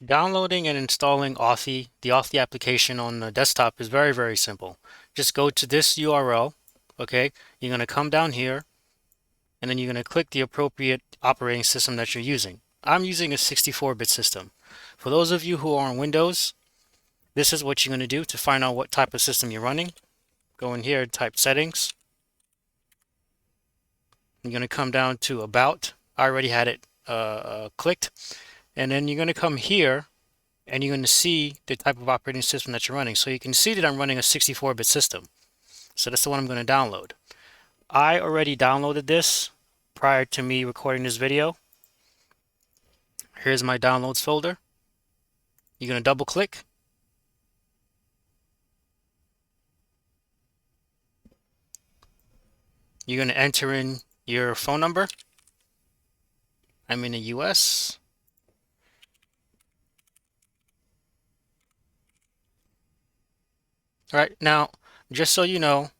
Downloading and installing Authy, the Authy application on the desktop is very, very simple. Just go to this URL, okay? You're going to come down here, and then you're going to click the appropriate operating system that you're using. I'm using a 64-bit system. For those of you who are on Windows, this is what you're going to do to find out what type of system you're running. Go in here, type settings. You're going to come down to About. I already had it clicked. And then you're going to come here and you're going to see the type of operating system that you're running. So you can see that I'm running a 64-bit system. So that's the one I'm going to download. I already downloaded this prior to me recording this video. Here's my downloads folder. You're going to double click. You're going to enter in your phone number. I'm in the US. All right, now, just so you know,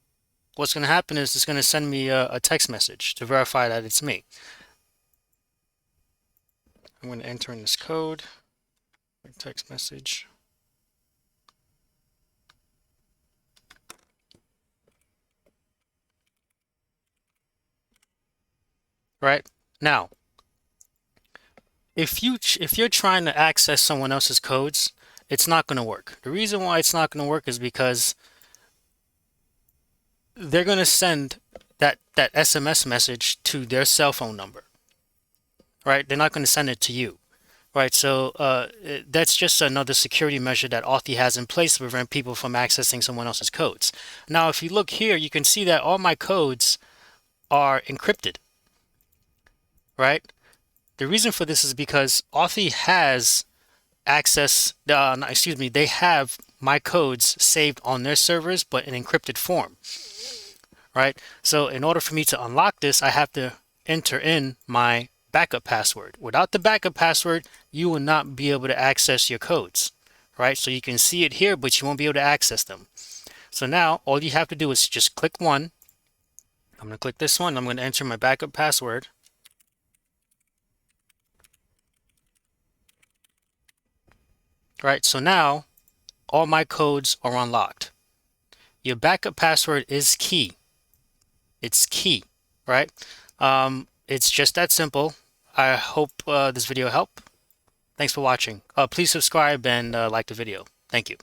what's going to happen is it's going to send me a text message to verify that it's me. I'm going to enter in this code, text message. Right, now, if you're trying to access someone else's codes, it's not going to work. The reason why it's not going to work is because they're going to send that SMS message to their cell phone number, right? They're not going to send it to you, right? So that's just another security measure that Authy has in place to prevent people from accessing someone else's codes. Now, if you look here, you can see that all my codes are encrypted, right? The reason for this is because Authy has access, they have my codes saved on their servers, but in encrypted form, right? So in order for me to unlock this, I have to enter in my backup password. Without the backup password, you will not be able to access your codes, right? So you can see it here, but you won't be able to access them. So now all you have to do is just click one. I'm going to click this one. I'm going to enter my backup password. Right, so now all my codes are unlocked. Your backup password is key. It's key, right? It's just that simple. I hope this video helped. Thanks for watching. Please subscribe and like the video. Thank you.